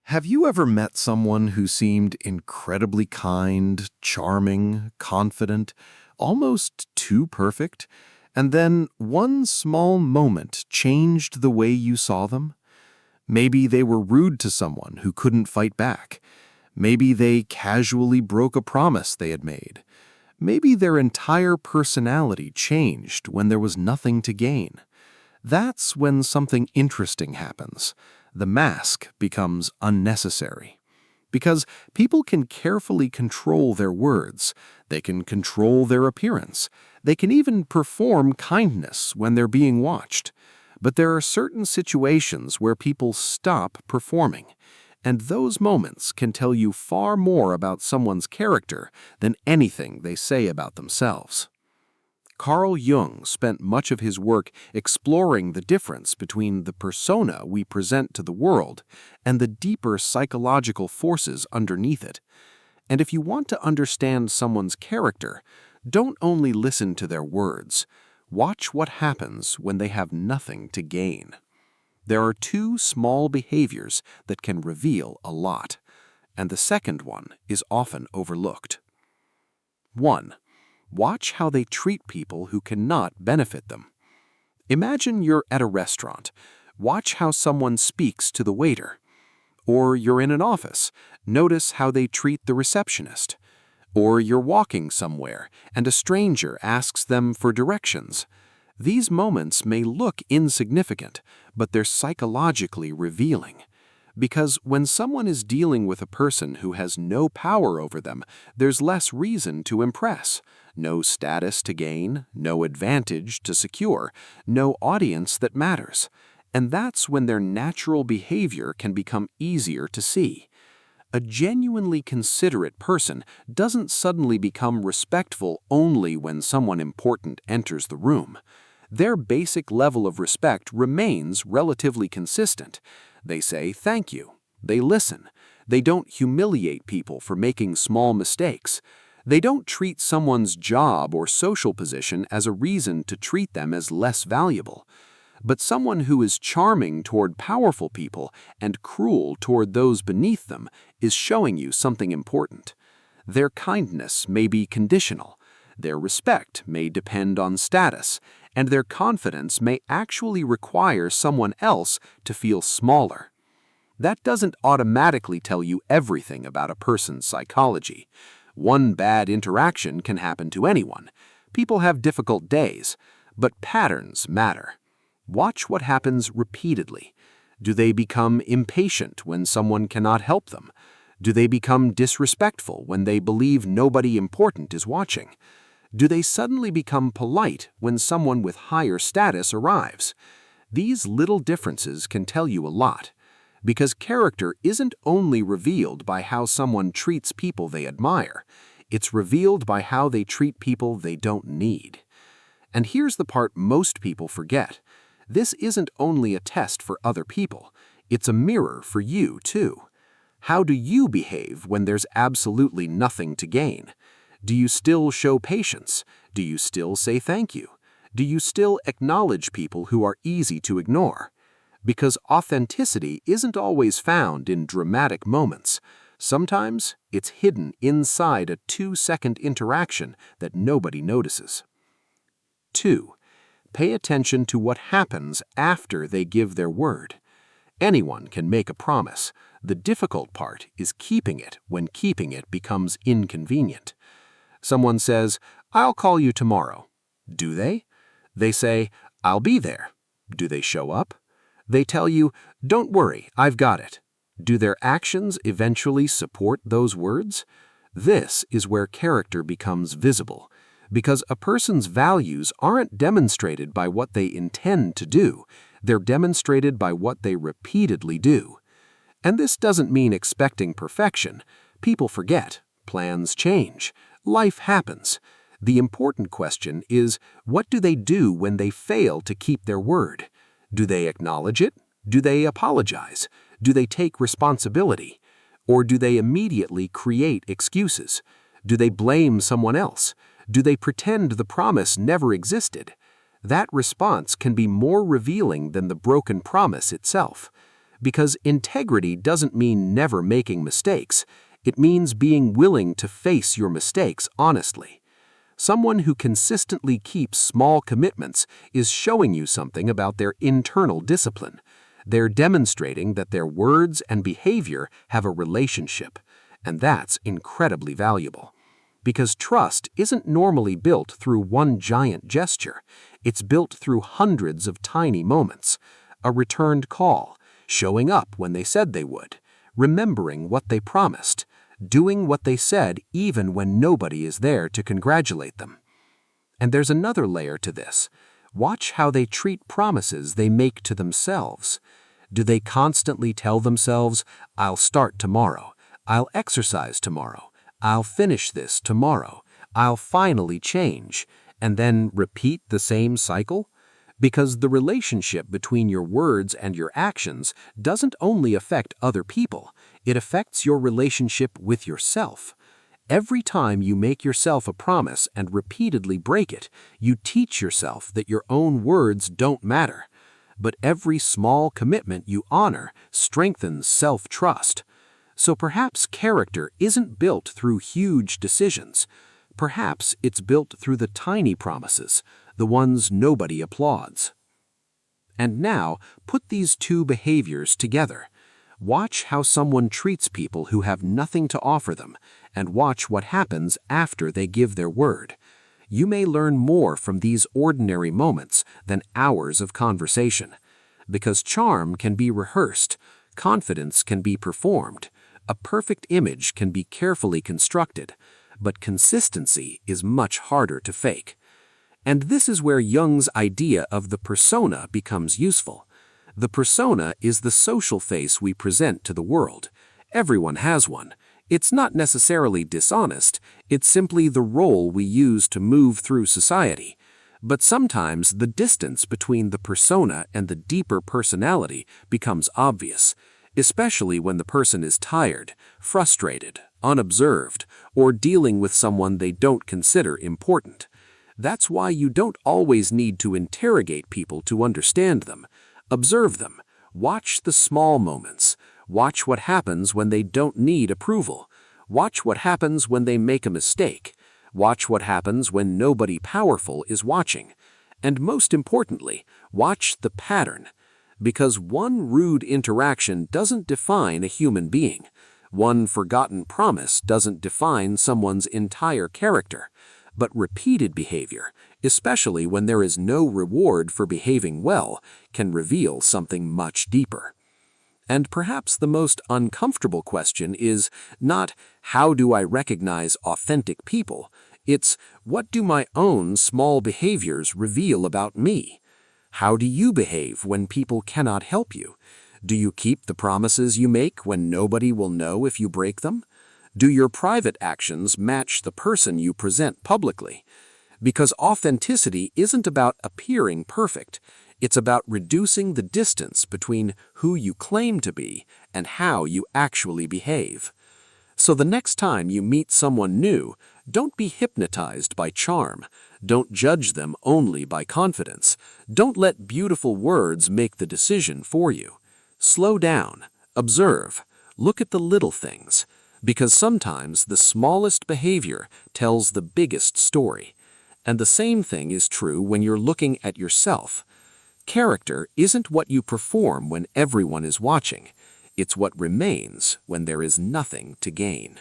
Have you ever met someone who seemed incredibly kind, charming, confident, almost too perfect, and then one small moment changed the way you saw them? Maybe they were rude to someone who couldn't fight back. Maybe they casually broke a promise they had made. Maybe their entire personality changed when there was nothing to gain. That's when something interesting happens. The mask becomes unnecessary. Because people can carefully control their words, they can control their appearance, they can even perform kindness when they're being watched. But there are certain situations where people stop performing, and those moments can tell you far more about someone's character than anything they say about themselves. Carl Jung spent much of his work exploring the difference between the persona we present to the world and the deeper psychological forces underneath it. And if you want to understand someone's character, don't only listen to their words. Watch what happens when they have nothing to gain. There are two small behaviors that can reveal a lot, and the second one is often overlooked. 1. Watch how they treat people who cannot benefit them. Imagine you're at a restaurant. Watch how someone speaks to the waiter. Or you're in an office. Notice how they treat the receptionist. Or you're walking somewhere and a stranger asks them for directions. These moments may look insignificant, but they're psychologically revealing. Because when someone is dealing with a person who has no power over them, there's less reason to impress, no status to gain, no advantage to secure, no audience that matters. And that's when their natural behavior can become easier to see. A genuinely considerate person doesn't suddenly become respectful only when someone important enters the room. Their basic level of respect remains relatively consistent. They say thank you. They listen. They don't humiliate people for making small mistakes. They don't treat someone's job or social position as a reason to treat them as less valuable. But someone who is charming toward powerful people and cruel toward those beneath them is showing you something important. Their kindness may be conditional. Their respect may depend on status, and their confidence may actually require someone else to feel smaller. That doesn't automatically tell you everything about a person's psychology. One bad interaction can happen to anyone. People have difficult days, but patterns matter. Watch what happens repeatedly. Do they become impatient when someone cannot help them? Do they become disrespectful when they believe nobody important is watching? Do they suddenly become polite when someone with higher status arrives? These little differences can tell you a lot, because character isn't only revealed by how someone treats people they admire, it's revealed by how they treat people they don't need. And here's the part most people forget. This isn't only a test for other people, it's a mirror for you too. How do you behave when there's absolutely nothing to gain? Do you still show patience? Do you still say thank you? Do you still acknowledge people who are easy to ignore? Because authenticity isn't always found in dramatic moments. Sometimes it's hidden inside a 2-second interaction that nobody notices. 2. Pay attention to what happens after they give their word. Anyone can make a promise. The difficult part is keeping it when keeping it becomes inconvenient. Someone says, "I'll call you tomorrow." Do they? They say, "I'll be there." Do they show up? They tell you, "Don't worry, I've got it." Do their actions eventually support those words? This is where character becomes visible, because a person's values aren't demonstrated by what they intend to do, they're demonstrated by what they repeatedly do. And this doesn't mean expecting perfection. People forget, plans change, life happens. The important question is, what do they do when they fail to keep their word? Do they acknowledge it? Do they apologize? Do they take responsibility? Or do they immediately create excuses? Do they blame someone else? Do they pretend the promise never existed? That response can be more revealing than the broken promise itself. Because integrity doesn't mean never making mistakes. It means being willing to face your mistakes honestly. Someone who consistently keeps small commitments is showing you something about their internal discipline. They're demonstrating that their words and behavior have a relationship, and that's incredibly valuable. Because trust isn't normally built through one giant gesture. It's built through hundreds of tiny moments. A returned call, showing up when they said they would, remembering what they promised, doing what they said even when nobody is there to congratulate them. And there's another layer to this. Watch how they treat promises they make to themselves. Do they constantly tell themselves, "I'll start tomorrow, I'll exercise tomorrow, I'll finish this tomorrow, I'll finally change," and then repeat the same cycle? Because the relationship between your words and your actions doesn't only affect other people, it affects your relationship with yourself. Every time you make yourself a promise and repeatedly break it, you teach yourself that your own words don't matter. But every small commitment you honor strengthens self-trust. So perhaps character isn't built through huge decisions. Perhaps it's built through the tiny promises, the ones nobody applauds. And now, put these two behaviors together. Watch how someone treats people who have nothing to offer them, and watch what happens after they give their word. You may learn more from these ordinary moments than hours of conversation. Because charm can be rehearsed, confidence can be performed, a perfect image can be carefully constructed, but consistency is much harder to fake. And this is where Jung's idea of the persona becomes useful. The persona is the social face we present to the world. Everyone has one. It's not necessarily dishonest, it's simply the role we use to move through society. But sometimes the distance between the persona and the deeper personality becomes obvious, especially when the person is tired, frustrated, unobserved, or dealing with someone they don't consider important. That's why you don't always need to interrogate people to understand them. Observe them. Watch the small moments. Watch what happens when they don't need approval. Watch what happens when they make a mistake. Watch what happens when nobody powerful is watching. And most importantly, watch the pattern. Because one rude interaction doesn't define a human being. One forgotten promise doesn't define someone's entire character. But repeated behavior, especially when there is no reward for behaving well, can reveal something much deeper. And perhaps the most uncomfortable question is not, how do I recognize authentic people? It's, what do my own small behaviors reveal about me? How do you behave when people cannot help you? Do you keep the promises you make when nobody will know if you break them? Do your private actions match the person you present publicly? Because authenticity isn't about appearing perfect. It's about reducing the distance between who you claim to be and how you actually behave. So the next time you meet someone new, don't be hypnotized by charm. Don't judge them only by confidence. Don't let beautiful words make the decision for you. Slow down, observe, look at the little things. Because sometimes the smallest behavior tells the biggest story. And the same thing is true when you're looking at yourself. Character isn't what you perform when everyone is watching. It's what remains when there is nothing to gain.